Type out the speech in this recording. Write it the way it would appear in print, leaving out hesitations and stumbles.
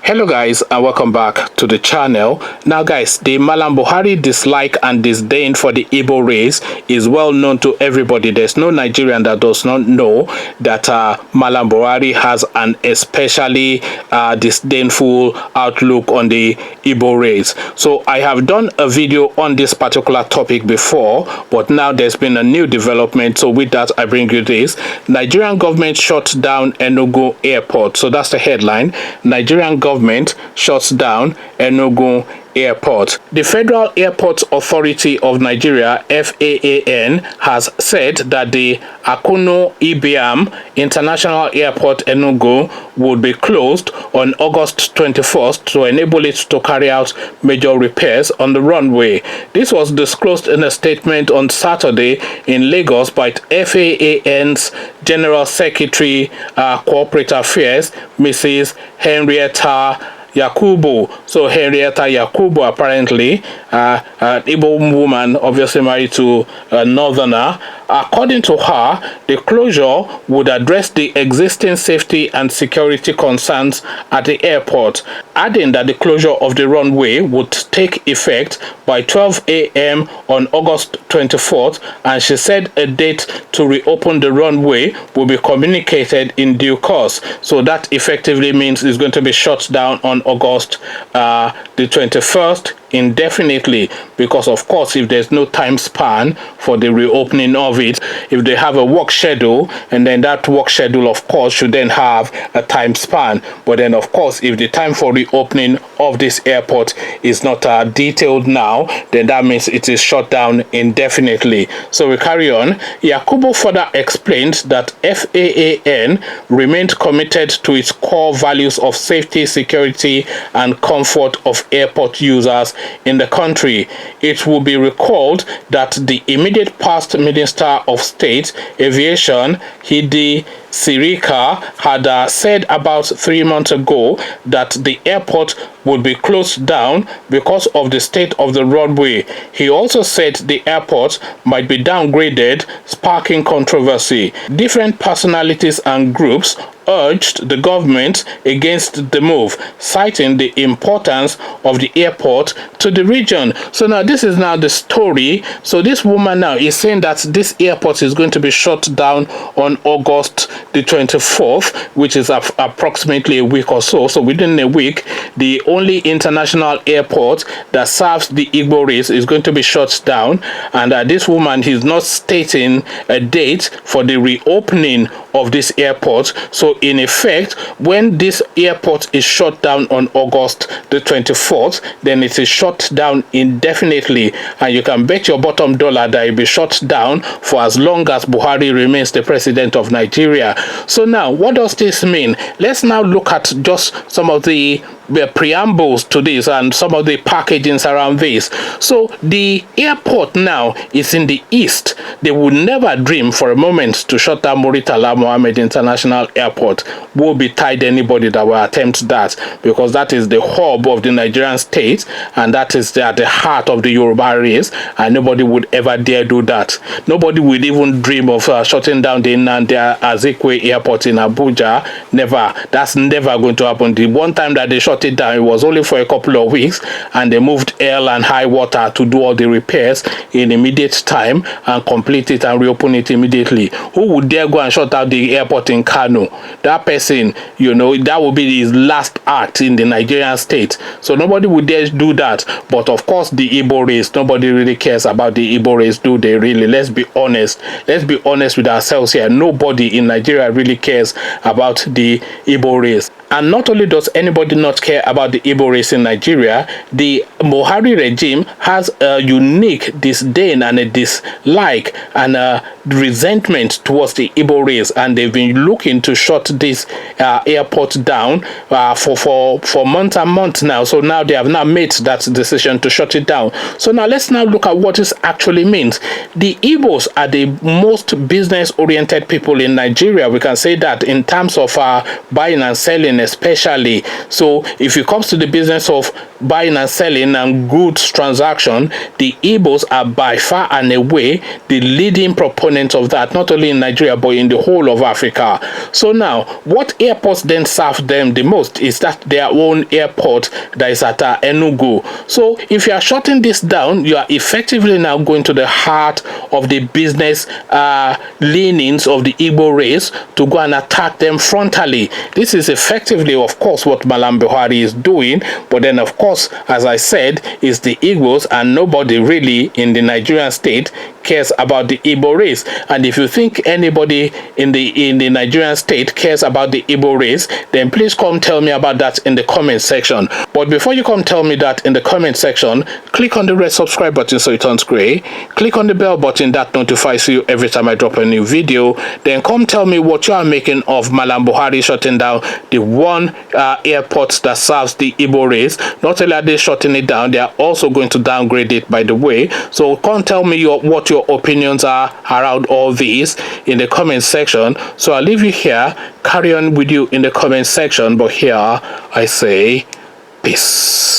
Hello guys, and welcome back to the channel. Now guys, the Malam Buhari dislike and disdain for the Igbo race is well known to everybody. There's no Nigerian that does not know that Malam Buhari has an especially disdainful outlook on the Igbo race. So I have done a video on this particular topic before, but now there's been a new development. So with that, I bring you this. Nigerian government shuts down Enugu airport. So that's the headline. Nigerian government shuts down Enugu Airport. The Federal Airports Authority of Nigeria, FAAN, has said that the Akuno Ibiam International Airport Enugu would be closed on August 21st to enable it to carry out major repairs on the runway. This was disclosed in a statement on Saturday in Lagos by FAAN's General Secretary, Corporate Affairs, Mrs. Henrietta Yakubu. So Henrietta Yakubu, apparently an Igbo woman, obviously married to a northerner. According to her, the closure would address the existing safety and security concerns at the airport, adding that the closure of the runway would take effect by 12 a.m. on August 24th, and she said a date to reopen the runway will be communicated in due course. So that effectively means it's going to be shut down on August the 21st indefinitely, because of course if there's no time span for the reopening of it, if they have a work schedule, and then that work schedule of course should then have a time span, but then of course if the time for reopening of this airport is not detailed now, then that means it is shut down indefinitely. So we carry on. Yakubu further explained that FAAN remained committed to its core values of safety, security and comfort of airport users in the country. It will be recalled that the immediate past Minister of State Aviation, Hidi Sirika, had said about 3 months ago that the airport would be closed down because of the state of the runway. He also said the airport might be downgraded, sparking controversy. Different personalities and groups urged the government against the move, citing the importance of the airport to the region. So now this is now the story. So this woman now is saying that this airport is going to be shut down on August the 24th, which is approximately a week or so. So within a week, the only international airport that serves the Igbo race is going to be shut down. And this woman is not stating a date for the reopening of this airport. So in effect, when this airport is shut down on August the 24th, then it is shut down indefinitely, and you can bet your bottom dollar that it will be shut down for as long as Buhari remains the president of Nigeria. So now, what does this mean? Let's now look at just some of the preambles to this and some of the packagings around this. So the airport now is in the east. They would never dream for a moment to shut down Muritala Mohammed International Airport. Will be tied anybody that will attempt that, because that is the hub of the Nigerian state, and that is at the heart of the Yoruba race, and nobody would ever dare do that. Nobody would even dream of shutting down the Nnamdi Azikiwe Airport in Abuja. Never. That's never going to happen. The one time that they shut it down, it was only for a couple of weeks, and they moved air and high water to do all the repairs in immediate time and complete it and reopen it immediately. Who would dare go and shut down the airport in Kano? That person, you know, that would be his last act in the Nigerian state. So nobody would dare do that. But of course, the Igbo race, nobody really cares about the Igbo race, do they really? Let's be honest. Let's be honest with ourselves here. Nobody in Nigeria really cares about the Igbo race. And not only does anybody not care about the Igbo race in Nigeria, the Buhari regime has a unique disdain and a dislike and a resentment towards the Igbo race, and they've been looking to shut this airport down for months and months now. So now they have now made that decision to shut it down. So now let's now look at what this actually means. The Igbos are the most business-oriented people in Nigeria. We can say that in terms of buying and selling, especially. So if it comes to the business of buying and selling and goods transaction, the Igbos are by far and away the leading proponents of that, not only in Nigeria but in the whole of Africa. So now, what airports then serve them the most is that their own airport that is at Enugu. So if you are shutting this down, you are effectively now going to the heart of the business leanings of the Igbo race to go and attack them frontally. This is effectively, of course, what Malam Buhari is doing, but then, of course, as I said, is the Igbos, and nobody really in the Nigerian state cares about the Igbo race. And if you think anybody in the Nigerian state cares about the Igbo race, then please come tell me about that in the comment section. But before you come tell me that in the comment section, click on the red subscribe button so it turns gray. Click on the bell button that notifies you every time I drop a new video. Then come tell me what you are making of Malam Buhari shutting down the one airport that serves the Igbo race. Not only are they shutting it down, they are also going to downgrade it, by the way. So come tell me what your opinions are around all these in the comment section. So I'll leave you here, carry on with you in the comment section, but here I say peace.